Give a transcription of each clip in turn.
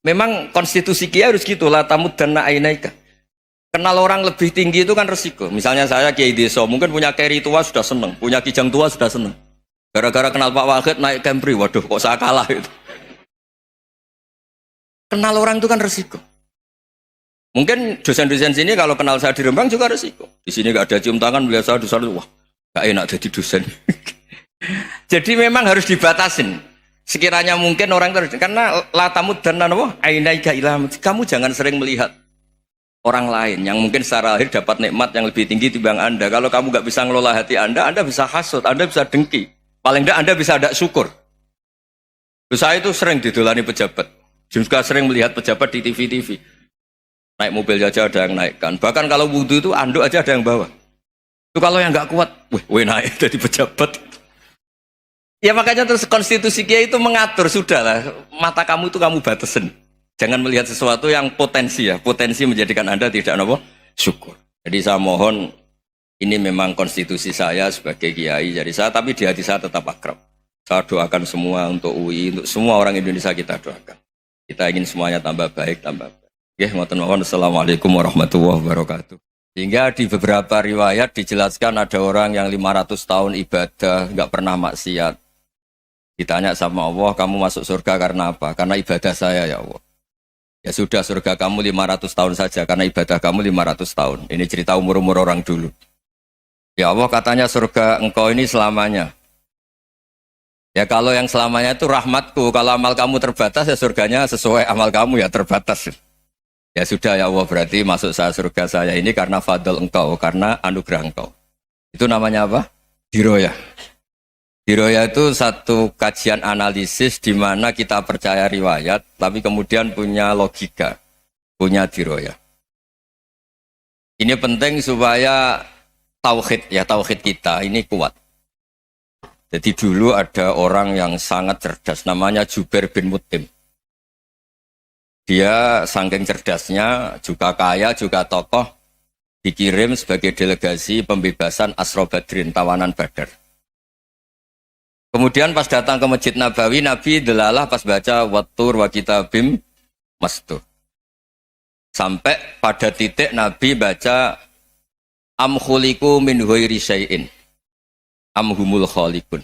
Memang konstitusi Kiai harus gitu lah tamud dan ainaika. Kenal orang lebih tinggi itu kan resiko. Misalnya saya Kiai Deso, mungkin punya Keri tua sudah seneng, punya Kijang tua sudah seneng. Gara-gara kenal Pak Wahid naik Camry, waduh kok saya kalah itu. Kenal orang itu kan resiko. Mungkin dosen-dosen sini kalau kenal saya di Rembang juga resiko. Di sini gak ada cium tangan, melihat saya dosen, wah gak enak jadi dosen. Jadi memang harus dibatasin. Sekiranya mungkin orang terus, karena latamud dan nanawa ainaika ilham. Kamu jangan sering melihat orang lain yang mungkin secara lahir dapat nikmat yang lebih tinggi timbang Anda. Kalau kamu gak bisa ngelola hati Anda bisa hasut, Anda bisa dengki. Paling tidak Anda bisa ada syukur. Saya itu sering didolani pejabat. Juga sering melihat pejabat di TV-TV. Naik mobil aja ada yang naikkan. Bahkan kalau wudhu itu anduk aja ada yang bawa. Itu kalau yang nggak kuat, weh naik jadi pejabat. Ya makanya terus konstitusi Kiai itu mengatur, sudahlah mata kamu itu kamu batasin. Jangan melihat sesuatu yang potensi ya, potensi menjadikan Anda tidak apa syukur. Jadi saya mohon, ini memang konstitusi saya sebagai Kiai, jadi saya tapi di hati saya tetap akrab. Saya doakan semua untuk UI, untuk semua orang Indonesia kita doakan. Kita ingin semuanya tambah baik, tambah baik. Ya, Assalamualaikum warahmatullahi wabarakatuh. Sehingga di beberapa riwayat dijelaskan ada orang yang 500 tahun ibadah, nggak pernah maksiat. Ditanya sama Allah, kamu masuk surga karena apa? Karena ibadah saya ya Allah. Ya sudah, surga kamu 500 tahun saja, karena ibadah kamu 500 tahun. Ini cerita umur-umur orang dulu. Ya Allah katanya surga engkau ini selamanya. Ya kalau yang selamanya itu rahmatku, kalau amal kamu terbatas ya surganya sesuai amal kamu ya terbatas. Ya sudah ya Allah, berarti masuk saya surga saya ini karena fadl engkau, karena anugerah engkau. Itu namanya apa? Diroyah. Diroyah itu satu kajian analisis di mana kita percaya riwayat, tapi kemudian punya logika, punya diroyah. Ini penting supaya tauhid, ya tauhid kita ini kuat. Jadi dulu ada orang yang sangat cerdas, namanya Jubair bin Mut'im. Dia saking cerdasnya, juga kaya, juga tokoh, dikirim sebagai delegasi pembebasan Asra Badrin, tawanan Badar. Kemudian pas datang ke Masjid Nabawi, Nabi delalah pas baca Wattur wa kitabim mastur. Sampai pada titik Nabi baca Am khuliku min ghairi syai'in am humul khaliqun.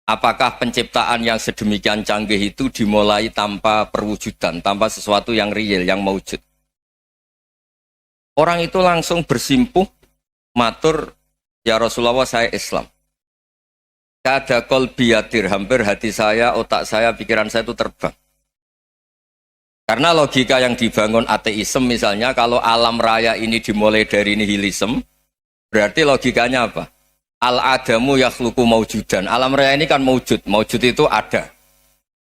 Apakah penciptaan yang sedemikian canggih itu dimulai tanpa perwujudan, tanpa sesuatu yang real, yang maujud? Orang itu langsung bersimpuh, matur, ya Rasulullah saya Islam. Kada qalbi yatir, hampir hati saya, otak saya, pikiran saya itu terbang. Karena logika yang dibangun ateisme misalnya, kalau alam raya ini dimulai dari nihilisme, berarti logikanya apa? Al-adamu yakhluqu maujudan. Alam raya ini kan maujud. Maujud itu ada.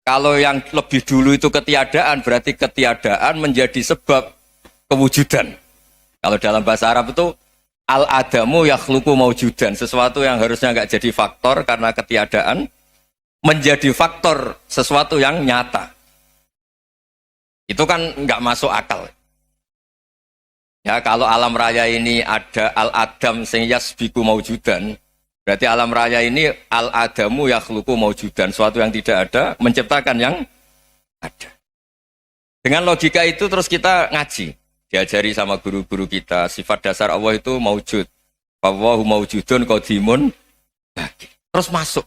Kalau yang lebih dulu itu ketiadaan, berarti ketiadaan menjadi sebab kewujudan. Kalau dalam bahasa Arab itu al-adamu yakhluqu maujudan. Sesuatu yang harusnya nggak jadi faktor karena ketiadaan, menjadi faktor sesuatu yang nyata. Itu kan nggak masuk akal. Ya, kalau alam raya ini ada al-adam sing yasbiku maujudan, berarti alam raya ini al-adamu yakhluqu maujudan, sesuatu yang tidak ada menciptakan yang ada. Dengan logika itu terus kita ngaji, diajari sama guru-guru kita, sifat dasar Allah itu maujud. Wallahu maujudun qadimun. Terus masuk.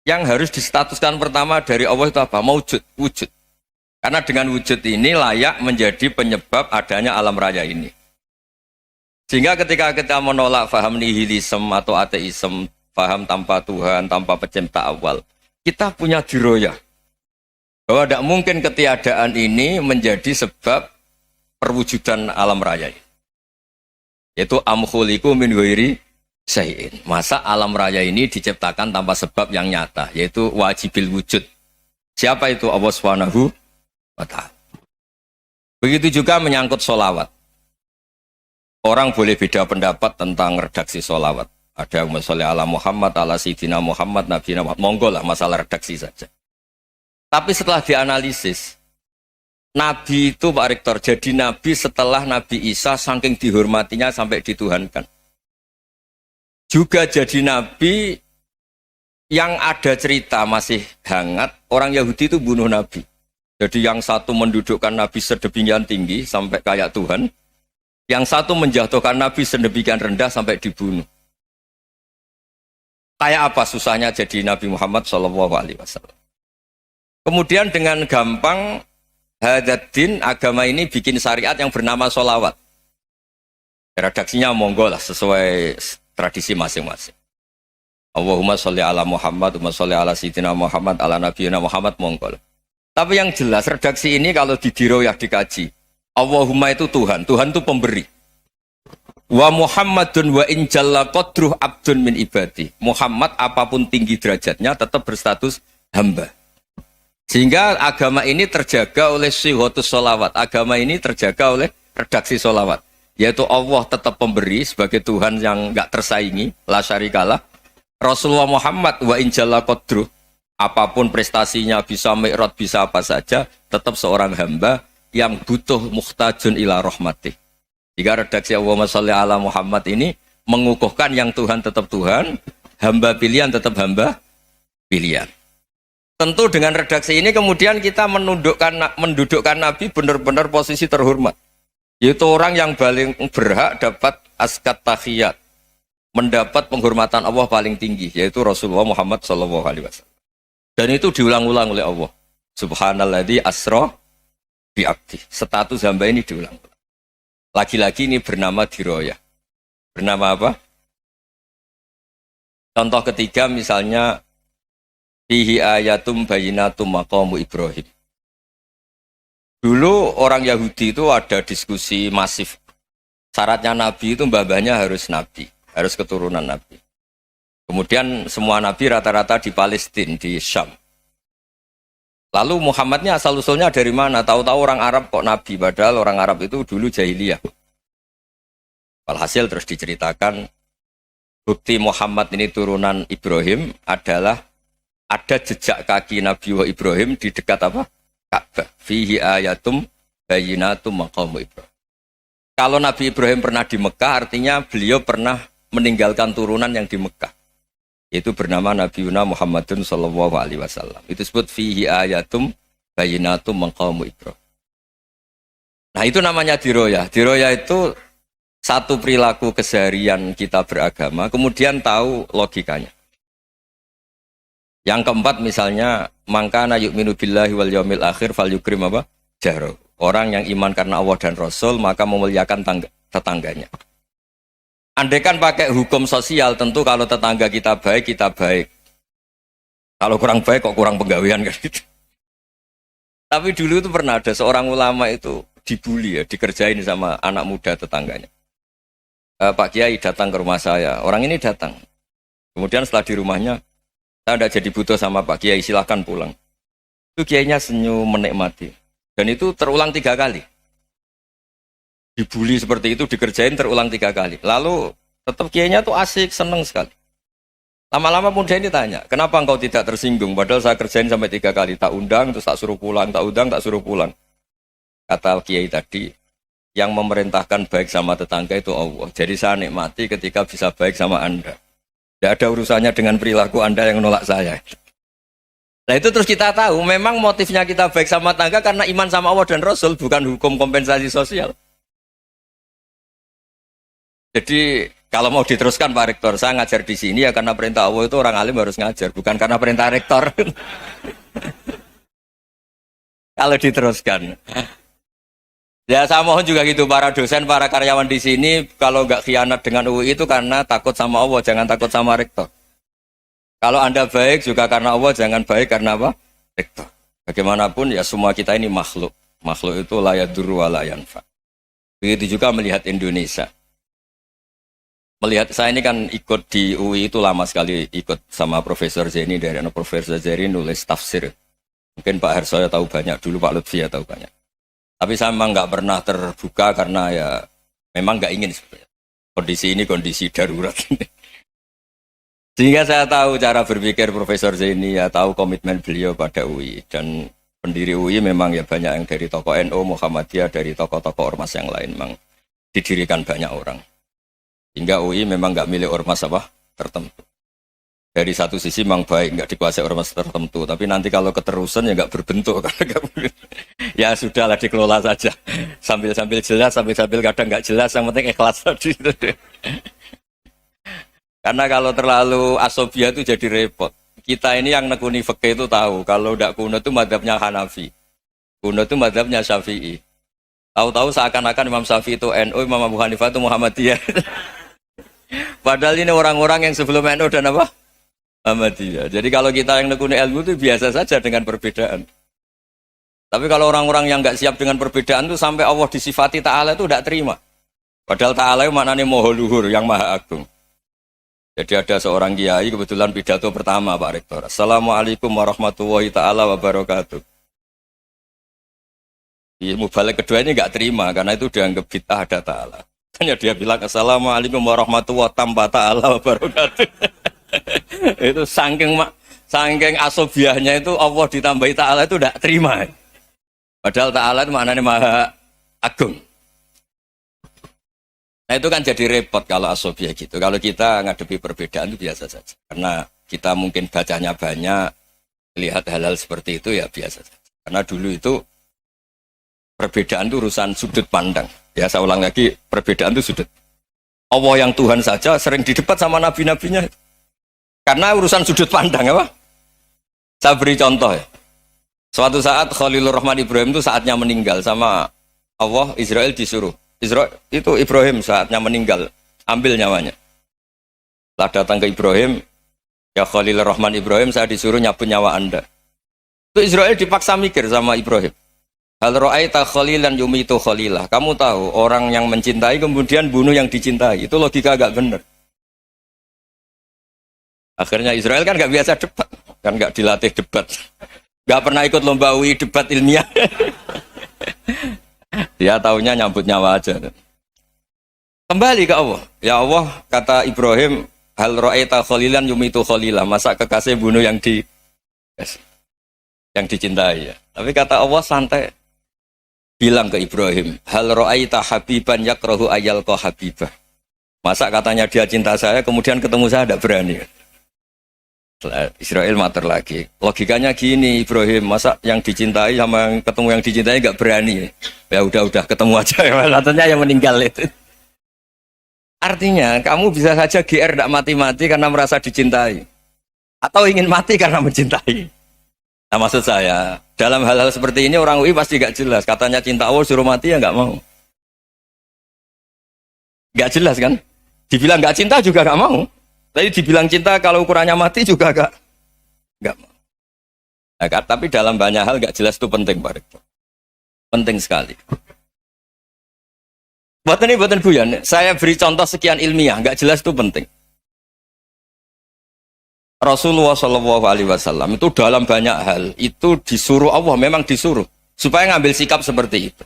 Yang harus distatuskan pertama dari Allah itu apa? Maujud, wujud. Karena dengan wujud ini layak menjadi penyebab adanya alam raya ini. Sehingga ketika kita menolak faham nihilisme atau ateisme, faham tanpa Tuhan, tanpa pencipta awal, kita punya diroyah. Bahwa tidak mungkin ketiadaan ini menjadi sebab perwujudan alam raya ini. Yaitu amkhuliku min ghairi syai'in. Masa alam raya ini diciptakan tanpa sebab yang nyata, yaitu wajibil wujud. Siapa itu? Allah Subhanahu wa ta'ala. Begitu juga menyangkut sholawat. Orang boleh beda pendapat tentang redaksi sholawat. Ada yang sholli ala Muhammad, ala Sayyidina Muhammad, Nabi Muhammad. Monggo lah, masalah redaksi saja. Tapi setelah dianalisis, Nabi itu Pak Rektor, jadi Nabi setelah Nabi Isa saking dihormatinya sampai dituhankan. Juga jadi Nabi yang ada cerita masih hangat, orang Yahudi itu bunuh Nabi. Jadi yang satu mendudukkan Nabi sedemikian tinggi sampai kayak Tuhan, yang satu menjatuhkan Nabi sedemikian rendah sampai dibunuh. Kayak apa susahnya jadi Nabi Muhammad SAW. Kemudian dengan gampang Hadaddin agama ini bikin syariat yang bernama sholawat. Redaksinya monggo lah sesuai tradisi masing-masing. Allahumma sholli ala Muhammad, Allahumma sholli ala Sayyidina Muhammad, ala Nabiyina Muhammad, monggo lah. Tapi yang jelas redaksi ini kalau didiroyah dikaji, Allahumma itu Tuhan, Tuhan itu pemberi. Wa Muhammadun wa in jalla qadruh abdun min ibadi. Muhammad apapun tinggi derajatnya tetap berstatus hamba. Sehingga agama ini terjaga oleh syihotus sholawat. Agama ini terjaga oleh redaksi sholawat. Yaitu Allah tetap pemberi sebagai Tuhan yang enggak tersaingi, la syarikalah. Rasulullah Muhammad wa in jalla qadruh, apapun prestasinya, bisa mi'raj, bisa apa saja, tetap seorang hamba yang butuh muhtajun ila rahmatih. Jika redaksi Allahumma sholli ala Muhammad ini mengukuhkan yang Tuhan tetap Tuhan, hamba pilihan tetap hamba pilihan. Tentu dengan redaksi ini kemudian kita mendudukkan Nabi benar-benar posisi terhormat. Yaitu orang yang paling berhak dapat askat tahiyat, mendapat penghormatan Allah paling tinggi, yaitu Rasulullah Muhammad SAW. Dan itu diulang-ulang oleh Allah. Subhanalladzi asra bi'abdi. Status hamba ini diulang-ulang. Lagi-lagi ini bernama diroyah. Bernama apa? Contoh ketiga misalnya fihi ayatum bayinatum maqamu Ibrahim. Dulu orang Yahudi itu ada diskusi masif. Syaratnya Nabi itu mbah-mbahnya harus Nabi, harus keturunan Nabi. Kemudian semua Nabi rata-rata di Palestina, di Syam. Lalu Muhammadnya asal-usulnya dari mana? Tahu-tahu orang Arab kok Nabi, padahal orang Arab itu dulu jahiliyah. Walhasil terus diceritakan, bukti Muhammad ini turunan Ibrahim adalah ada jejak kaki Nabi Ibrahim di dekat apa? Ka'bah. Fihi ayatum bayinatum maqamu Ibrahim. Kalau Nabi Ibrahim pernah di Mekah, artinya beliau pernah meninggalkan turunan yang di Mekah. Itu bernama Nabiuna Muhammadun sallallahu alaihi wasallam. Itu disebut fihi ayatum bayinatum maqamu Ibrahim. Nah, itu namanya diroyah. Diroyah itu satu perilaku keseharian kita beragama, kemudian tahu logikanya. Yang keempat misalnya, mangkana yu'minu billahi wal yaumil akhir fal yukrim apa? Jaro. Orang yang iman karena Allah dan Rasul, maka memuliakan tetangganya. Andaikan pakai hukum sosial, tentu kalau tetangga kita baik, kita baik. Kalau kurang baik, kok kurang penggawean kan gitu. Tapi dulu itu pernah ada seorang ulama itu dibully ya, dikerjain sama anak muda tetangganya. Pak Kiai datang ke rumah saya, orang ini datang. Kemudian setelah di rumahnya, saya tidak jadi butuh sama Pak Kiai, silahkan pulang. Itu Kiainya senyum menikmati. Dan itu terulang 3 kali. Dibully seperti itu, dikerjain terulang 3 kali. Lalu tetap Kiainya tuh asik, seneng sekali. Lama-lama muda ini tanya, kenapa engkau tidak tersinggung? Padahal saya kerjain sampai 3 kali. Tak undang, terus tak suruh pulang, tak undang, tak suruh pulang. Kata Kiai tadi, yang memerintahkan baik sama tetangga itu Allah. Jadi saya nikmati ketika bisa baik sama Anda. Tidak ada urusannya dengan perilaku Anda yang menolak saya. Nah itu terus kita tahu, memang motifnya kita baik sama tangga karena iman sama Allah dan Rasul, bukan hukum kompensasi sosial. Jadi kalau mau diteruskan Pak Rektor, saya ngajar di sini ya karena perintah Allah itu orang alim harus ngajar, bukan karena perintah Rektor. Kalau diteruskan. Ya saya mohon juga gitu, para dosen, para karyawan di sini, kalau nggak khianat dengan UI itu karena takut sama Allah, jangan takut sama Rektor. Kalau Anda baik juga karena Allah, jangan baik karena apa? Rektor. Bagaimanapun ya semua kita ini makhluk. Makhluk itu la yadurru wa la yanfa. Begitu juga melihat Indonesia. Melihat saya ini kan ikut di UI itu lama sekali, ikut sama Profesor Zeni, dari Profesor Zeni nulis tafsir. Mungkin Pak Hersoyo tahu banyak, dulu Pak Lutfi ya tahu banyak. Tapi saya memang nggak pernah terbuka karena ya memang nggak ingin sebenarnya. Kondisi ini kondisi darurat. Sehingga saya tahu cara berpikir Profesor Zaini, ya tahu komitmen beliau pada UI. Dan pendiri UI memang ya banyak yang dari tokoh NU, Muhammadiyah, dari tokoh-tokoh ormas yang lain memang didirikan banyak orang. Hingga UI memang nggak milik ormas apa tertentu. Dari satu sisi memang baik, nggak dikuasai ormas tertentu. Tapi nanti kalau keterusan ya nggak berbentuk. Ya sudahlah dikelola saja. Sambil-sambil jelas, sambil-sambil kadang nggak jelas. Yang penting ikhlas tadi. Karena kalau terlalu asobia itu jadi repot. Kita ini yang nekuni fikih itu tahu. Kalau tidak kuno itu madhabnya Hanafi. Kuno itu madhabnya Syafi'i. Tahu-tahu seakan-akan Imam Syafi'i itu NU, Imam Abu Hanifah itu Muhammadiyah. Padahal ini orang-orang yang sebelum NU dan apa? Muhammadiyah. Jadi kalau kita yang nekuni ilmu itu biasa saja dengan perbedaan. Tapi kalau orang-orang yang nggak siap dengan perbedaan itu sampai Allah disifati Ta'ala itu tidak terima. Padahal Ta'ala itu maknanya Maha Luhur, yang Maha Agung. Jadi ada seorang kiai kebetulan pidato pertama Pak Rektor. Assalamualaikum warahmatullahi ta'ala wabarakatuh. Di mubalik kedua ini nggak terima karena itu dianggap bid'ah ada Ta'ala. Hanya dia bilang Assalamualaikum warahmatullahi ta'ala wabarakatuh. Itu saking asobiahnya itu Allah ditambahi Ta'ala itu tidak terima. Padahal Ta'ala itu maknanya Maha Agung. Nah itu kan jadi repot kalau asobiah gitu. Kalau kita ngadepi perbedaan itu biasa saja. Karena kita mungkin bacanya banyak, lihat hal-hal seperti itu ya biasa saja. Karena dulu itu perbedaan itu urusan sudut pandang. Ya saya ulang lagi, perbedaan itu sudut. Allah yang Tuhan saja sering didebat sama nabi-nabinya. Karena urusan sudut pandang apa? Saya beri contoh ya. Suatu saat Khalilur Rahman Ibrahim itu saatnya meninggal sama Allah, Israel disuruh. Israel itu Ibrahim saatnya meninggal, ambil nyawanya. Setelah datang ke Ibrahim, ya Khalilur Rahman Ibrahim, saya disuruh nyabut nyawa Anda. Itu Israel dipaksa mikir sama Ibrahim. Hal ra'aita khalilan yumitu khalilah. Kamu tahu orang yang mencintai kemudian bunuh yang dicintai. Itu logika agak benar. Akhirnya Israel kan nggak biasa debat, kan nggak dilatih debat, nggak pernah ikut lomba UI debat ilmiah. Dia taunya nyambut nyawa aja. Kembali ke Allah. Ya Allah, kata Ibrahim, hal ra'aita khalilan yumitu khalilah. Masa kekasih bunuh yang dicintai ya. Tapi kata Allah santai. Bilang ke Ibrahim, hal ra'aita habiban yakrahu ayyalqa habibah. Masa katanya dia cinta saya, kemudian ketemu saya tidak berani. Israel mater lagi. Logikanya gini Ibrahim, masa yang dicintai sama yang ketemu yang dicintai nggak berani? Ya udah ketemu aja. Katanya yang meninggal itu. Artinya kamu bisa saja GR tidak mati-mati karena merasa dicintai, atau ingin mati karena mencintai. Nah maksud saya dalam hal-hal seperti ini orang UI pasti nggak jelas. Katanya cinta Allah suruh mati ya nggak mau. Nggak jelas kan? Dibilang nggak cinta juga nggak mau. Tapi dibilang cinta kalau ukurannya mati juga nggak mau. Nah, tapi dalam banyak hal nggak jelas itu penting Pak Rektor. Penting sekali. Buatan Buyan, saya beri contoh sekian ilmiah, nggak jelas itu penting. Rasulullah SAW itu dalam banyak hal itu disuruh Allah, memang disuruh supaya ngambil sikap seperti itu.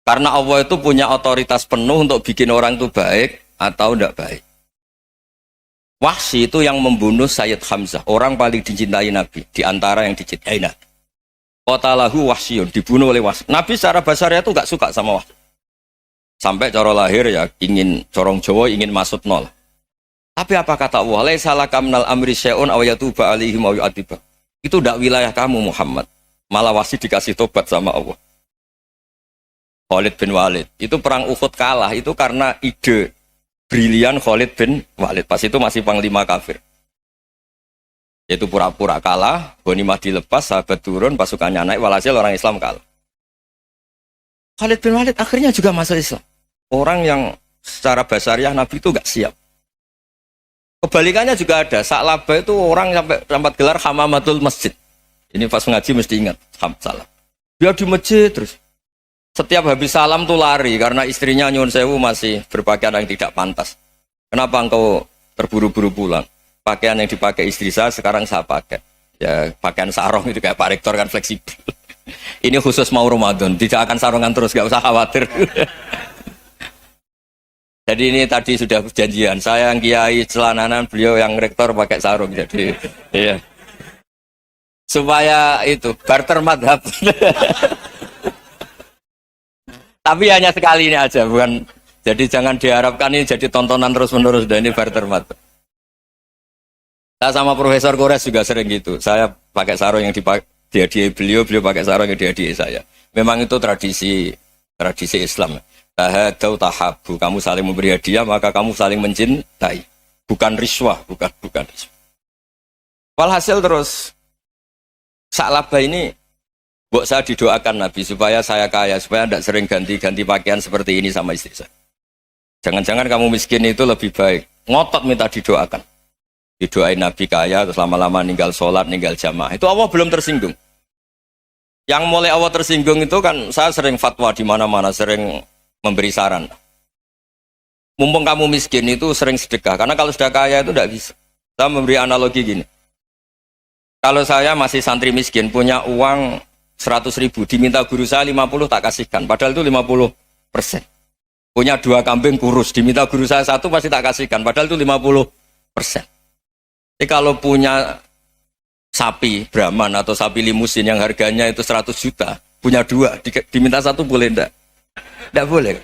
Karena Allah itu punya otoritas penuh untuk bikin orang itu baik atau tidak baik. Wahsy itu yang membunuh Sayyid Hamzah, orang paling dicintai Nabi, di antara yang dicintai Nabi. Qatalahu Wahsyun, dibunuh oleh Wahsy. Nabi secara basarnya itu gak suka sama Wahsy. Sampai cara lahir ya ingin, corong Jawa ingin masuk nol. Tapi apa kata Allah? Laisa laka minal amri syai'un aw yatuba alaihim aw yu'adziba. Itu tidak wilayah kamu Muhammad. Malah Wahsy dikasih tobat sama Allah. Khalid bin Walid, itu perang Uhud kalah, itu karena ide brilian Khalid bin Walid. Pas itu masih panglima kafir. Yaitu pura-pura kalah, ghanimah dilepas, sahabat turun, pasukannya naik, walhasil orang Islam kalah. Khalid bin Walid akhirnya juga masuk Islam. Orang yang secara basariah Nabi itu gak siap. Kebalikannya juga ada. Sa'labah itu orang sampai gelar hamamatul masjid. Ini pas ngaji mesti ingat. Salah. Dia di masjid terus. Setiap habis salam tuh lari karena istrinya nyuwun sewu masih berpakaian yang tidak pantas. Kenapa engkau terburu-buru pulang? Pakaian yang dipakai istri saya sekarang saya pakai. Ya pakaian sarung itu kayak Pak Rektor kan fleksibel. Ini khusus mau Ramadan, tidak akan sarungan terus, gak usah khawatir. Jadi ini tadi sudah perjanjian. Saya yang kiai celananan, beliau yang rektor pakai sarung. Jadi iya. Supaya itu barter madhab. Tapi hanya sekali ini aja, bukan. Jadi jangan diharapkan ini jadi tontonan terus-menerus dan ini barter madhab. Saya sama Profesor Kores juga sering gitu. Saya pakai sarung yang dihadiahi beliau, beliau pakai sarung yang dihadiahi saya. Memang itu tradisi Islam. Tahadau tahabu, kamu saling memberi hadiah maka kamu saling mencintai. Bukan riswah, bukan riswah. Walhasil terus Sa'labah ini buat saya didoakan Nabi supaya saya kaya, supaya tidak sering ganti-ganti pakaian seperti ini sama istri saya. Jangan-jangan kamu miskin itu lebih baik. Ngotot minta didoakan. Didoain Nabi kaya, terus lama-lama ninggal sholat, ninggal jamaah. Itu Allah belum tersinggung. Yang mulai Allah tersinggung itu kan saya sering fatwa di mana-mana, sering memberi saran. Mumpung kamu miskin itu sering sedekah, karena kalau sudah kaya itu tidak bisa. Saya memberi analogi gini. Kalau saya masih santri miskin, punya uang 100.000, diminta guru saya 50 tak kasihkan, padahal itu 50%. Punya 2 kambing kurus, diminta guru saya 1 pasti tak kasihkan, padahal itu 50%. Jadi kalau punya sapi Brahman atau sapi limusin yang harganya itu 100 juta, punya 2, diminta 1 boleh enggak? Enggak boleh.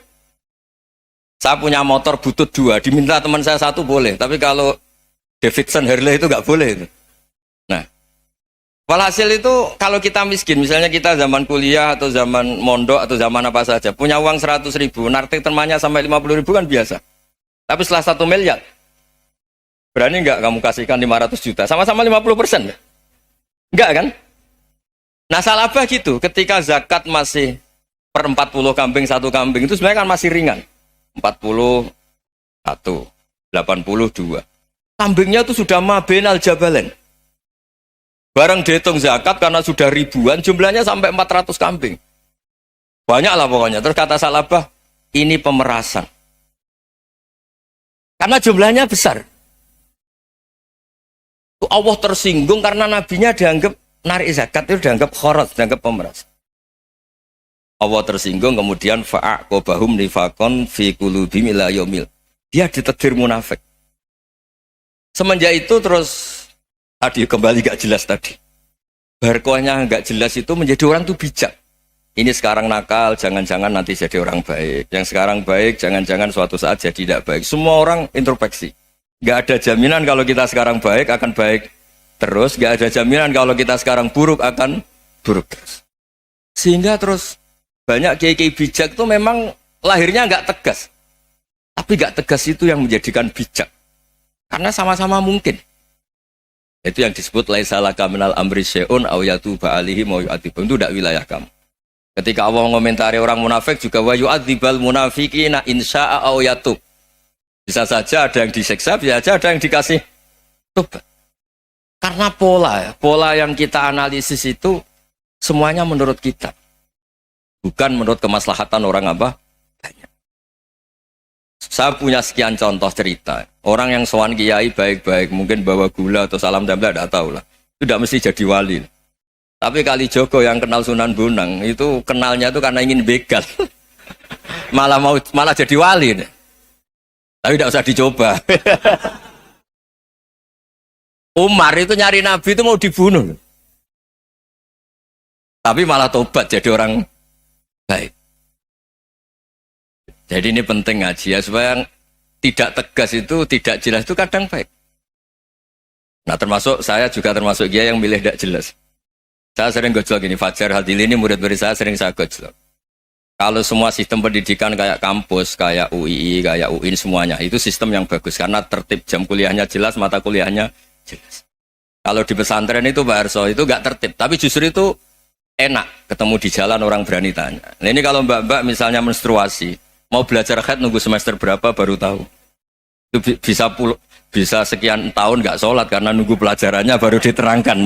Saya punya motor butut 2, diminta teman saya 1 boleh, tapi kalau Davidson Harley itu enggak boleh itu. Nah, walhasil itu kalau kita miskin, misalnya kita zaman kuliah atau zaman mondok atau zaman apa saja, punya uang 100.000, narik temannya sampai 50.000 kan biasa. Tapi setelah 1 miliar, berani nggak kamu kasihkan 500 juta? Sama-sama 50%. Enggak kan? Nah Sa'labah gitu, ketika zakat masih per 40 kambing, 1 kambing, itu sebenarnya kan masih ringan. 41, 82. Kambingnya itu sudah mabenal jabalen. Barang dihitung zakat karena sudah ribuan, jumlahnya sampai 400 kambing. Banyak lah pokoknya. Terus kata Sa'labah, ini pemerasan. Karena jumlahnya besar. Allah tersinggung karena nabinya dianggap narik zakat itu dianggap khorat, dianggap pemeras. Allah tersinggung kemudian fa'aqobahum nifakon fi qulubihim ila yaumil. Dia ditegur munafik. Semenjak itu terus tadi kembali gak jelas tadi. Barkohnya gak jelas itu menjadi orang tuh bijak. Ini sekarang nakal, jangan-jangan nanti jadi orang baik. Yang sekarang baik, jangan-jangan suatu saat jadi tidak baik. Semua orang introspeksi. Gak ada jaminan kalau kita sekarang baik akan baik terus. Gak ada jaminan kalau kita sekarang buruk akan buruk terus. Sehingga terus banyak kiai-kiai bijak itu memang lahirnya gak tegas. Tapi gak tegas itu yang menjadikan bijak. Karena sama-sama mungkin. Itu yang disebut laisa laka minal amri syai'un aw yatuba alaihim wa yu'adzibum. Itu tidak wilayah kamu. Ketika Allah mengomentari orang munafik juga wa yu'adzibal munafiqina insya'a aw yatub. Bisa saja ada yang disiksa, bisa saja ada yang dikasih tobat. Karena pola yang kita analisis itu semuanya menurut kita. Bukan menurut kemaslahatan orang apa? Banyak. Saya punya sekian contoh cerita. Orang yang sowan kiai baik-baik, mungkin bawa gula atau salam tempel, tidak tahu lah. Itu tidak mesti jadi wali. Tapi Kalijogo yang kenal Sunan Bonang, itu kenalnya itu karena ingin begal. malah jadi wali. Tapi tidak usah dicoba. Umar itu nyari Nabi itu mau dibunuh. Tapi malah tobat jadi orang baik. Jadi ini penting ngaji ya, supaya tidak tegas itu, tidak jelas itu kadang baik. Nah termasuk saya juga termasuk dia yang milih tidak jelas. Saya sering gojlok ini, Fajar Hadili ini murid-murid saya sering saya gojlok. Kalau semua sistem pendidikan kayak kampus, kayak UII, kayak UIN semuanya, itu sistem yang bagus karena tertib, jam kuliahnya jelas, mata kuliahnya jelas. Kalau di pesantren itu Pak Arso itu gak tertib, tapi justru itu enak ketemu di jalan orang berani tanya. Nah ini kalau mbak-mbak misalnya menstruasi, mau belajar haid nunggu semester berapa baru tahu. Itu bisa sekian tahun gak sholat karena nunggu pelajarannya baru diterangkan.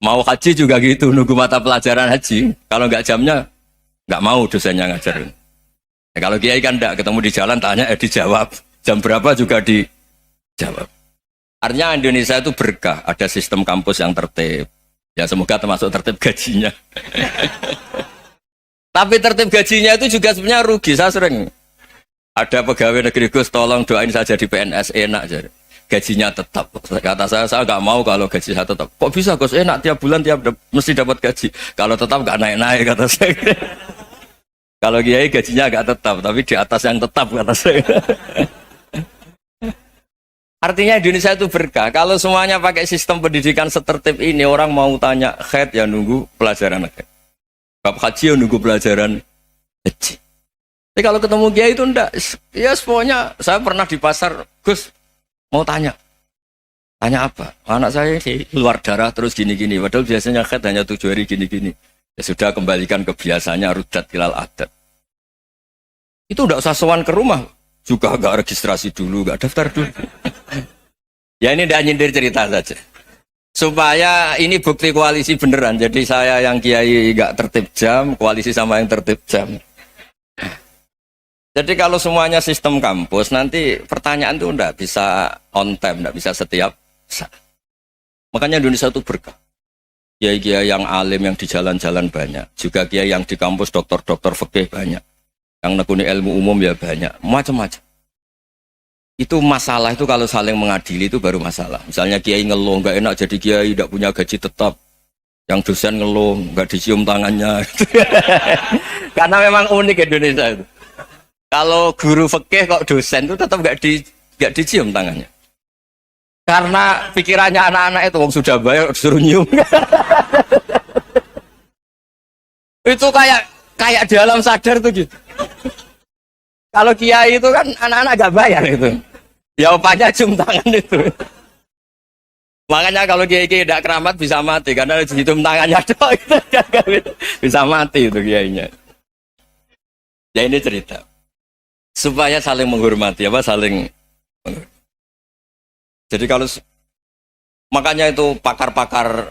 Mau haji juga gitu, nunggu mata pelajaran haji. Kalau nggak jamnya, nggak mau dosennya ngajarin. Nah, kalau kiai kan enggak, ketemu di jalan tanya, dijawab. Jam berapa juga dijawab. Artinya Indonesia itu berkah, ada sistem kampus yang tertib. Ya semoga termasuk tertib gajinya. Tapi tertib gajinya itu juga sebenarnya rugi. Saya sering ada pegawai negeri Gus, tolong doain saya jadi PNS enak jadi. Gajinya tetap. Kata saya nggak mau kalau gaji saya tetap. Kok bisa Gus? Enak tiap bulan mesti dapat gaji. Kalau tetap nggak naik-naik kata saya. Kalau kiai gajinya nggak tetap, tapi di atas yang tetap kata saya. Artinya Indonesia itu berkah. Kalau semuanya pakai sistem pendidikan setertib ini, orang mau tanya khaid ya nunggu pelajaran khaid. Bab haji ya nunggu pelajaran haji. Tapi kalau ketemu kiai itu enggak. Ya pokoknya saya pernah di pasar, Gus mau tanya. Tanya apa? Anak saya keluar darah terus gini-gini. Padahal biasanya khaid hanya 7 hari gini-gini. Ya sudah kembalikan ke biasanya, rudat ilal adat. Itu enggak usah sowan ke rumah. Juga enggak registrasi dulu, enggak daftar dulu. Ya ini tidak nyindir cerita saja. Supaya ini bukti koalisi beneran. Jadi saya yang kiai nggak tertib jam, koalisi sama yang tertib jam. Jadi kalau semuanya sistem kampus, nanti pertanyaan itu tidak bisa on time, tidak bisa setiap saat. Makanya Indonesia itu berkah. Kiai-kiai yang alim yang di jalan-jalan banyak. Juga kiai yang di kampus dokter-dokter fikih banyak. Yang nekuni ilmu umum ya banyak. Macam-macam. Itu masalah itu kalau saling mengadili itu baru masalah. Misalnya kiai ngeluh nggak enak jadi kiai tidak punya gaji tetap, yang dosen ngeluh nggak dicium tangannya. Karena memang unik Indonesia itu. Kalau guru fikih kok dosen itu tetap nggak dicium tangannya. Karena pikirannya anak-anak itu wong sudah bayar disuruh nyium. Itu kayak di alam sadar tuh gitu. Kalau kiai itu kan anak-anak gak bayar itu. Ya opanya cium tangan itu. Makanya kalau kiai tidak keramat bisa mati karena cium tangannya doang itu bisa mati itu kiainya. Ya ini cerita. Supaya saling menghormati saling menghormati. Jadi kalau makanya itu pakar-pakar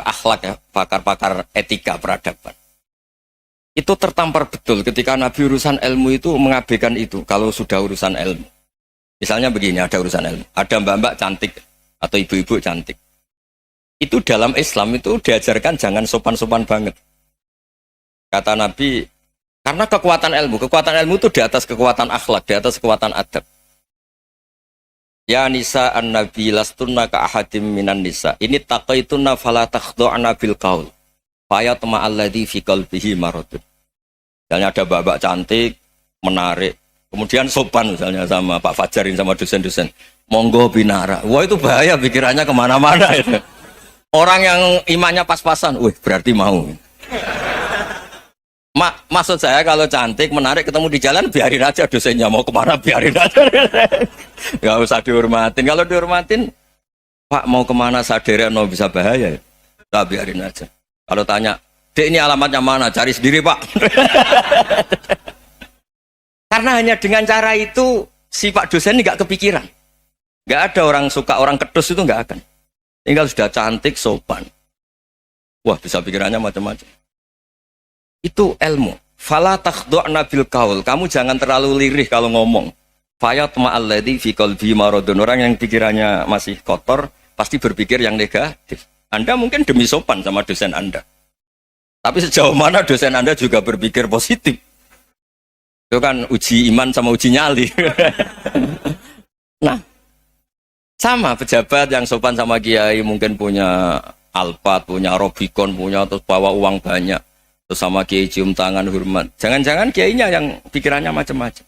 akhlak ya, pakar-pakar etika peradaban. Itu tertampar betul ketika Nabi urusan ilmu itu mengabaikan itu kalau sudah urusan ilmu. Misalnya begini, ada urusan ilmu, ada mbak-mbak cantik atau ibu-ibu cantik. Itu dalam Islam itu diajarkan jangan sopan-sopan banget. Kata Nabi, karena kekuatan ilmu itu di atas kekuatan akhlak, di atas kekuatan adab. Ya nisa an-nabi lastunna ka ahadim minan nisa. Ini taqaitunna fala takhdu'na bil qaul. Fayatma alladhi fi qalbihi maradun. Misalnya ada babak cantik, menarik, kemudian sopan misalnya sama Pak Fajarin sama dosen-dosen. Monggo binara. Wah itu bahaya pikirannya kemana-mana itu. Orang yang imannya pas-pasan, wih berarti mau. Maksud saya kalau cantik, menarik, ketemu di jalan, biarin aja dosennya mau kemana, biarin aja. Gak usah dihormatin. Kalau dihormatin, Pak mau kemana sadere no bisa bahaya. Nah, biarin aja. Kalau tanya, Dek ini alamatnya mana? Cari sendiri Pak. Karena hanya dengan cara itu, si Pak dosen ini gak kepikiran. Gak ada orang suka, orang kedus itu gak akan. Tinggal sudah cantik, sopan. Wah bisa pikirannya macam-macam. Itu ilmu. Fala takhdu'na bil qaul. Kamu jangan terlalu lirih kalau ngomong. Fayatma alladzi fi qalbi maradun. Orang yang pikirannya masih kotor pasti berpikir yang negatif. Anda mungkin demi sopan sama dosen Anda. Tapi sejauh mana dosen Anda juga berpikir positif. Itu kan uji iman sama uji nyali. Nah, sama pejabat yang sopan sama kiai mungkin punya Alphard, punya Robicon, punya terus bawa uang banyak. Terus sama kiai cium tangan hormat. Jangan-jangan kiainya yang pikirannya macam-macam.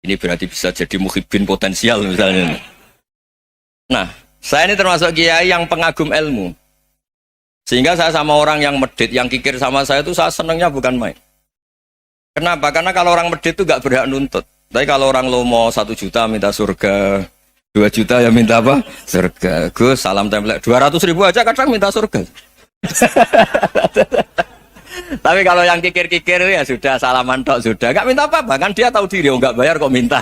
Ini berarti bisa jadi muhibbin potensial misalnya. Nah, saya ini termasuk kiai yang pengagum ilmu. Sehingga saya sama orang yang medit, yang kikir sama saya itu saya senangnya bukan main. Kenapa? Karena kalau orang medit itu gak berhak nuntut. Tapi kalau orang lomo 1 juta minta surga, 2 juta ya minta apa? Surga. Gus, salam template. 200.000 aja kadang minta surga. Tapi kalau yang kikir-kikir ya sudah salaman tok sudah, nggak minta apa-apa kan dia tahu diri, nggak bayar kok minta.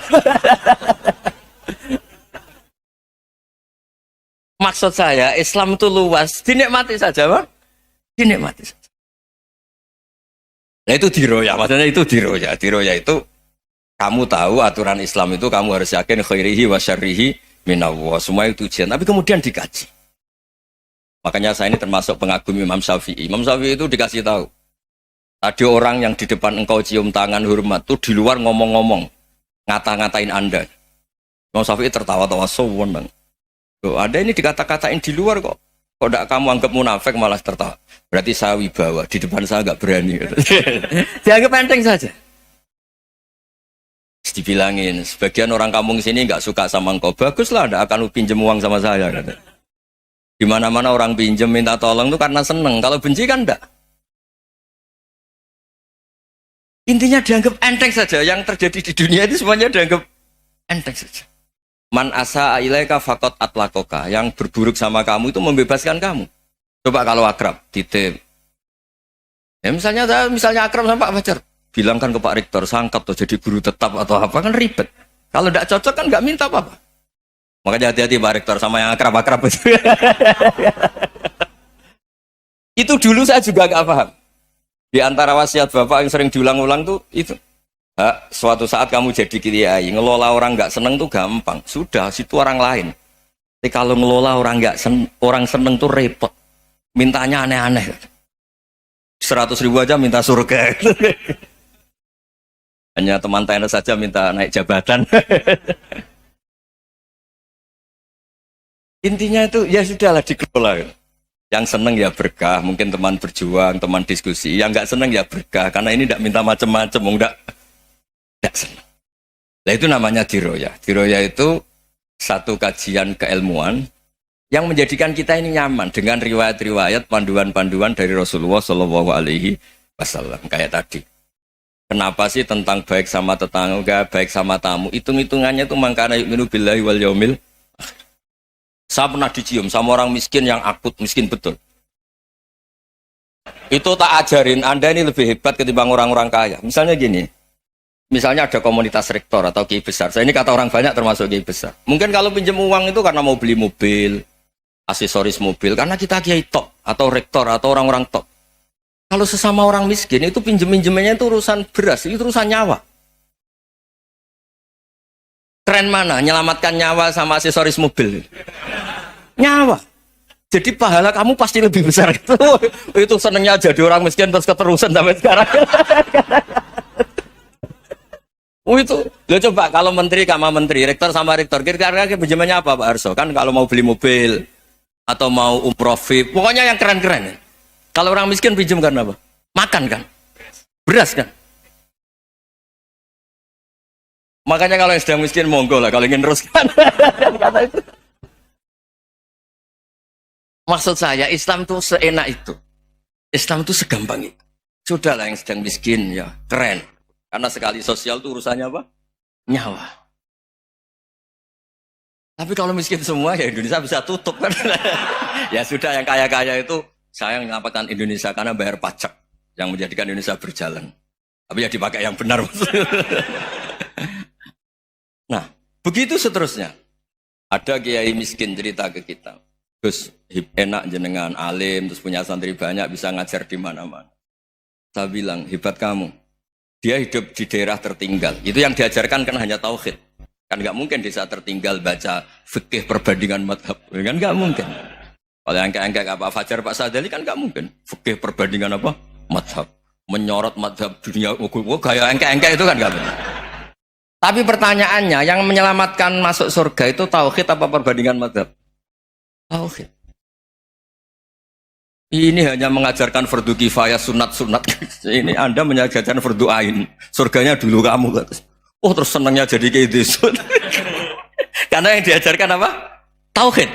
Maksud saya Islam itu luas, dinikmati saja, Pak. Dinikmati saja. Nah itu diroya, maksudnya itu diroya. Diroya itu kamu tahu aturan Islam itu kamu harus yakin khairihi wa syarrihi minallah. Semua itu ujian, tapi kemudian dikaji. Makanya saya ini termasuk pengagum Imam Syafi'i. Imam Syafi'i itu dikasih tahu. Tadi orang yang di depan engkau cium tangan hormat tuh di luar ngomong-ngomong, ngata-ngatain Anda. Imam Syafi'i tertawa-tawa sewenang. Loh, ada ini dikata-katain di luar kok. Kok tidak kamu anggap munafik malah tertawa. Berarti saya wibawa, di depan saya nggak berani. Dianggap enteng saja. dibilangin, sebagian orang kampung sini nggak suka sama engkau. Baguslah, nggak akan lu pinjem uang sama saya. Kata. Di mana-mana orang pinjem minta tolong itu karena seneng. Kalau benci kan enggak. Intinya dianggap enteng saja. Yang terjadi di dunia itu semuanya dianggap enteng saja. Man asa ilaika faqat atlakoka. Yang berburuk sama kamu itu membebaskan kamu. Coba kalau akrab, titip. Ya misalnya akrab sama Pak Fajar. Bilangkan ke Pak Rektor, sangkap tuh jadi guru tetap atau apa, kan ribet. Kalau tidak cocok kan nggak minta apa-apa. Makanya hati-hati Pak Rektor sama yang akrab-akrab itu. Itu dulu saya juga nggak paham. Di antara wasiat Bapak yang sering diulang-ulang tuh itu. Suatu saat kamu jadi kiai, ngelola orang nggak seneng tuh gampang. Sudah, situ orang lain. Tapi kalau ngelola orang orang seneng tuh repot. Mintanya aneh-aneh. 100.000 aja minta surga. Hanya teman tenis saja minta naik jabatan. Intinya itu ya sudahlah dikelola. Yang seneng ya berkah, mungkin teman berjuang, teman diskusi. Yang nggak seneng ya berkah, karena ini tidak minta macam-macam, tidak seneng. Nah itu namanya diroya. Diroya itu satu kajian keilmuan yang menjadikan kita ini nyaman dengan riwayat-riwayat, panduan-panduan dari Rasulullah Shallallahu Alaihi Wasallam kayak tadi. Kenapa sih tentang baik sama tetangga, baik sama tamu? Hitung-hitungannya itu mangkana yu'minu billahi wal yaumil akhir. Saya pernah dicium sama orang miskin yang akut, miskin betul. Itu tak ajarin, Anda ini lebih hebat ketimbang orang-orang kaya. Misalnya gini, misalnya ada komunitas rektor atau kiai besar. Saya ini kata orang banyak termasuk kiai besar. Mungkin kalau pinjam uang itu karena mau beli mobil, aksesoris mobil, karena kita kiai top, atau rektor, atau orang-orang top. Kalau sesama orang miskin itu pinjem-pinjemannya itu urusan beras, itu urusan nyawa. Keren mana? Nyelamatkan nyawa sama aksesoris mobil. Nyawa. Jadi pahala kamu pasti lebih besar itu. Itu senengnya jadi orang miskin terus keterusan sampai sekarang. Itu. Lo coba kalau menteri sama menteri, rektor sama rektor, kira-kira pinjemannya apa Pak Arso? Kan kalau mau beli mobil atau mau umroh VIP, pokoknya yang keren-keren. Kalau orang miskin pinjam karena apa? Makan kan? Beras kan? Makanya kalau yang sedang miskin monggo lah, kalau ingin teruskan. Kata itu. Maksud saya Islam itu seenak itu. Islam itu segampang itu. Sudahlah yang sedang miskin ya keren. Karena sekali sosial itu urusannya apa? Nyawa. Tapi kalau miskin semua ya Indonesia bisa tutup kan. Ya sudah yang kaya-kaya itu saya menyelamatkan Indonesia karena bayar pajak yang menjadikan Indonesia berjalan. Tapi ya dipakai yang benar. Nah, begitu seterusnya. Ada kiai miskin cerita ke kita. Gus, enak jenengan alim, terus punya santri banyak, bisa ngajar di mana-mana. Saya bilang, hebat kamu. Dia hidup di daerah tertinggal. Itu yang diajarkan kan hanya tauhid. Kan nggak mungkin desa tertinggal baca fikih perbandingan madhab. Kan nggak mungkin. Kalau yang kayak Pak Fajar, Pak Sadali kan nggak mungkin. Fikih perbandingan apa? Madhab. Menyorot madhab dunia. Kayak engke-engke itu kan nggak benar. Tapi pertanyaannya, yang menyelamatkan masuk surga itu tauhid apa perbandingan madhab? Tauhid. Ini hanya mengajarkan fardu kifayah, sunat-sunat. Ini Anda mengajarkan fardu ain. Surganya dulu kamu. Oh terus senangnya jadi kayak gitu. Karena yang diajarkan apa? Tauhid.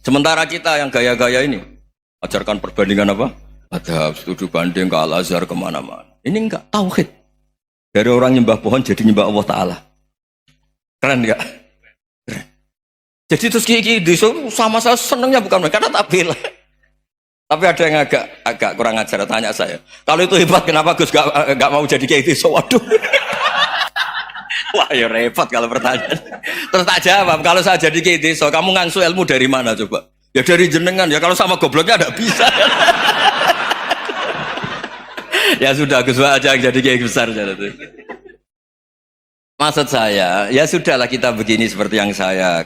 Sementara kita yang gaya-gaya ini ajarkan perbandingan apa? Madhab, studi banding ke Al-Azhar kemana-mana. Ini enggak, tauhid. Dari orang nyembah pohon jadi nyembah Allah Ta'ala. Keren enggak? Keren. Jadi terus kiki sama saya senangnya bukan karena tak bela. Tapi ada yang agak kurang ajar, tanya saya. Kalau itu hebat kenapa Gus gak mau jadi kayak gitu? Waduh. Wah ya repot kalau pertanyaan. Terus tak jawab, kalau saya jadi kiai desa, kamu ngangsu ilmu dari mana coba? Ya dari jenengan, ya kalau sama gobloknya tidak bisa. Ya sudah, Gus aja jadi kiai besar. Maksud saya, ya sudahlah kita begini seperti yang saya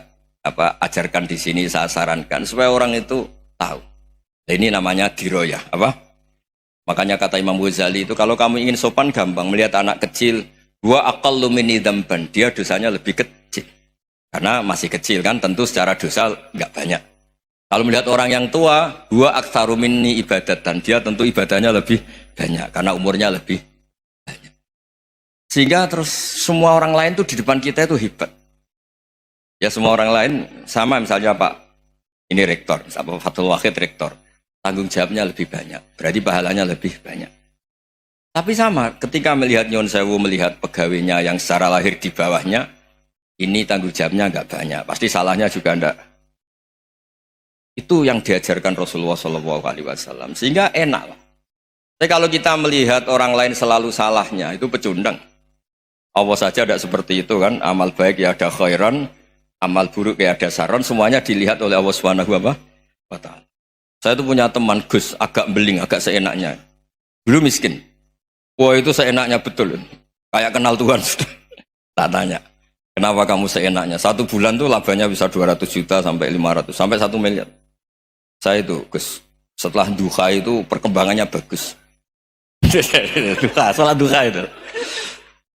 ajarkan di sini, saya sarankan supaya orang itu tahu. Ini namanya diroyah, apa? Makanya kata Imam Ghazali itu kalau kamu ingin sopan gampang melihat anak kecil. Wa aqallu minni dzamban, dia dosanya lebih kecil. Karena masih kecil kan, tentu secara dosa enggak banyak. Kalau melihat orang yang tua, wa aktsaru minni ibadatan, dia tentu ibadahnya lebih banyak karena umurnya lebih banyak. Sehingga terus semua orang lain tuh di depan kita itu hebat. Ya semua orang lain sama, misalnya Pak ini rektor, Pak Fathul Wahid rektor, tanggung jawabnya lebih banyak, berarti pahalanya lebih banyak. Tapi sama, ketika melihat Nyon Sewu, melihat pegawainya yang secara lahir di bawahnya, ini tanggung jawabnya nggak banyak, pasti salahnya juga enggak. Itu yang diajarkan Rasulullah SAW, sehingga enak lah. Tapi kalau kita melihat orang lain selalu salahnya, itu pecundang. Allah saja tidak seperti itu kan, amal baik ya ada khairan, amal buruk ya ada saron, semuanya dilihat oleh Allah Subhanahu wa Ta'ala. Saya itu punya teman Gus, agak beling, agak seenaknya. Dulu miskin. Wah itu seenaknya betul. Kayak kenal Tuhan sudah. Tak tanya, kenapa kamu seenaknya? 1 bulan tuh labanya bisa 200 juta sampai 500, sampai 1 miliar. Saya itu Gus, setelah duha itu perkembangannya bagus. Salah duha itu.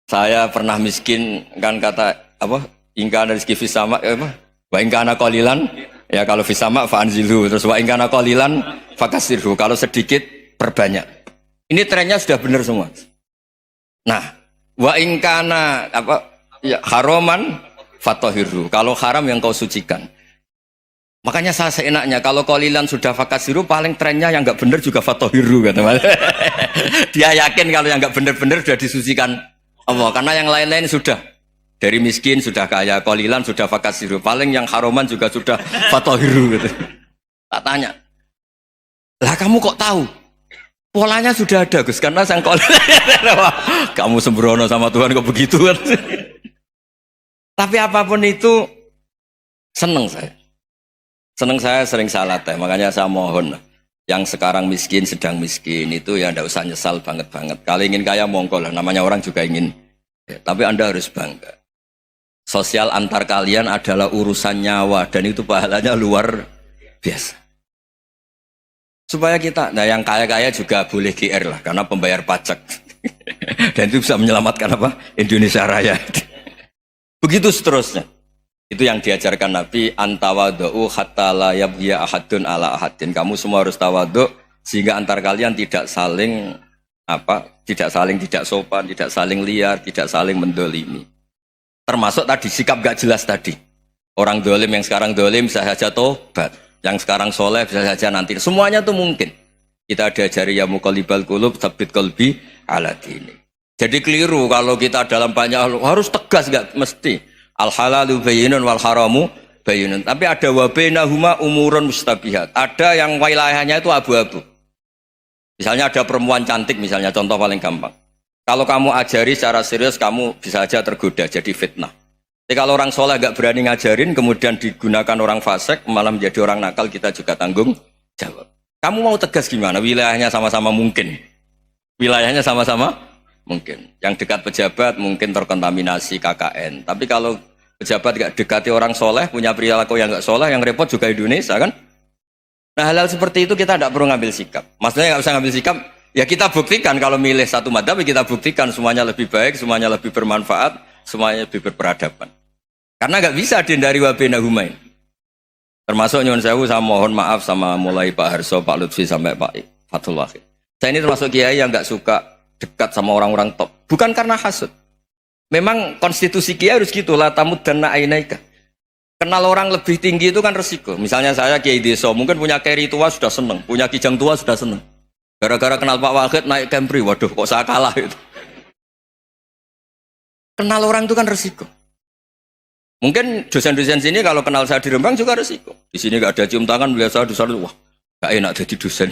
Saya pernah miskin, kan kata apa? Ingkana rizki fisama, wa ingkana qalilan, ya kalau fisama fa'anzilhu, terus wa ingkana qalilan fakasirhu, kalau sedikit perbanyak. Ini trennya sudah benar semua. Nah, wa ingkana apa ya haroman fatohiru, kalau haram yang kau sucikan. Makanya saya seenaknya, kalau qalilan sudah fakasiru, paling trennya yang nggak benar juga fatohiru kata Mas. Dia yakin kalau yang nggak benar-benar sudah disucikan Allah, karena yang lain-lain sudah. Dari miskin sudah kaya, qalilan sudah fakasiru, paling yang haroman juga sudah fatohiru gitu. Tak tanya, lah kamu kok tahu? Polanya sudah ada Gus, karena sang qalilan. Kamu sembrono sama Tuhan kok begitu kan? Tapi apapun itu seneng saya. Seneng saya sering salah teh, makanya saya mohon yang sekarang miskin, sedang miskin itu ya ndak usah nyesal banget-banget. Kalau ingin kaya monggo lah, namanya orang juga ingin. Ya, tapi Anda harus bangga. Sosial antar kalian adalah urusan nyawa dan itu pahalanya luar biasa. Supaya kita, nah yang kaya-kaya juga boleh GR lah karena pembayar pajak. Dan itu bisa menyelamatkan apa? Indonesia Raya. Begitu seterusnya. Itu yang diajarkan Nabi, antawadhu hatta la yabghiya ahadun ala ahadin. Kamu semua harus tawadhu sehingga antar kalian tidak saling tidak sopan, tidak saling liar, tidak saling mendolimi. Termasuk tadi sikap gak jelas tadi. Orang dolim yang sekarang dolim bisa saja tobat, yang sekarang soleh bisa saja nanti. Semuanya tuh mungkin. Kita diajari ya muqallibal qulub tsabbit qalbi ala dini. Jadi keliru kalau kita dalam banyak hal harus tegas, gak mesti. Al halalu bayyinun wal haramu bayyinun. Tapi ada wa bainahuma umurun mustabihat. Ada yang wilayahnya itu abu-abu. Misalnya ada perempuan cantik, misalnya contoh paling gampang. Kalau kamu ajari secara serius, kamu bisa aja tergoda jadi fitnah. Tapi kalau orang soleh gak berani ngajarin, kemudian digunakan orang fasik, malah menjadi orang nakal, kita juga tanggung jawab. Kamu mau tegas gimana? Wilayahnya sama-sama mungkin. Wilayahnya sama-sama mungkin. Yang dekat pejabat mungkin terkontaminasi KKN. Tapi kalau pejabat gak dekati orang soleh, punya perilaku yang gak soleh, yang repot juga Indonesia kan? Nah hal-hal seperti itu kita tidak perlu ngambil sikap. Maksudnya gak usah ngambil sikap, ya kita buktikan kalau milih satu madhab, kita buktikan semuanya lebih baik, semuanya lebih bermanfaat, semuanya lebih berperadaban. Karena nggak bisa dihindari wabena humain. Termasuk nyuwun sewu, saya mohon maaf sama mulai Pak Harso, Pak Lutfi sampai Pak Fathul Wahid. Saya ini termasuk kiai yang nggak suka dekat sama orang-orang top. Bukan karena hasud. Memang konstitusi kiai harus gitu, la tamuddanna ainaika. Kenal orang lebih tinggi itu kan resiko. Misalnya saya kiai desa, mungkin punya keri tua sudah seneng, punya kijang tua sudah seneng. Gara-gara kenal Pak Wahid naik Camry, waduh kok saya kalah itu. Kenal orang itu kan resiko. Mungkin dosen-dosen sini kalau kenal saya di Rembang juga resiko. Di sini gak ada cium tangan, melihat saya dosen, wah gak enak jadi dosen.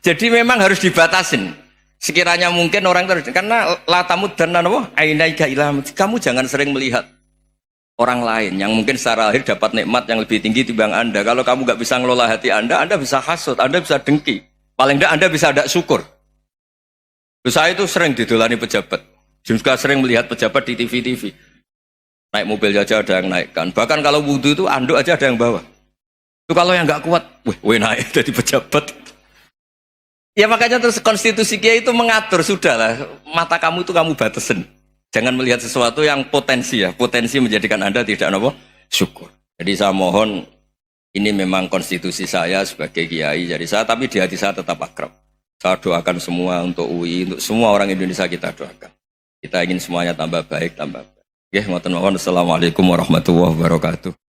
Jadi memang harus dibatasin. Sekiranya mungkin orang terus, karena latamud dan nanawa ainaika ilham. Kamu jangan sering melihat orang lain yang mungkin secara lahir dapat nikmat yang lebih tinggi timbang Anda. Kalau kamu gak bisa ngelola hati Anda bisa hasut, Anda bisa dengki. Paling tidak Anda bisa ada syukur. Saya itu sering didolani pejabat. Juga sering melihat pejabat di TV-TV. Naik mobil aja ada yang naikkan. Bahkan kalau wudhu itu anduk aja ada yang bawa. Itu kalau yang nggak kuat, weh naik jadi pejabat. Ya makanya terus konstitusi Kiai itu mengatur, sudahlah. Mata kamu itu kamu batasin. Jangan melihat sesuatu yang potensi ya. Potensi menjadikan Anda tidak apa? Syukur. Jadi saya mohon, ini memang konstitusi saya sebagai kiai, jadi saya, tapi di hati saya tetap akrab. Saya doakan semua untuk UI, untuk semua orang Indonesia kita doakan. Kita ingin semuanya tambah baik, tambah baik. Oke, ngoten mawon. Assalamualaikum warahmatullahi wabarakatuh.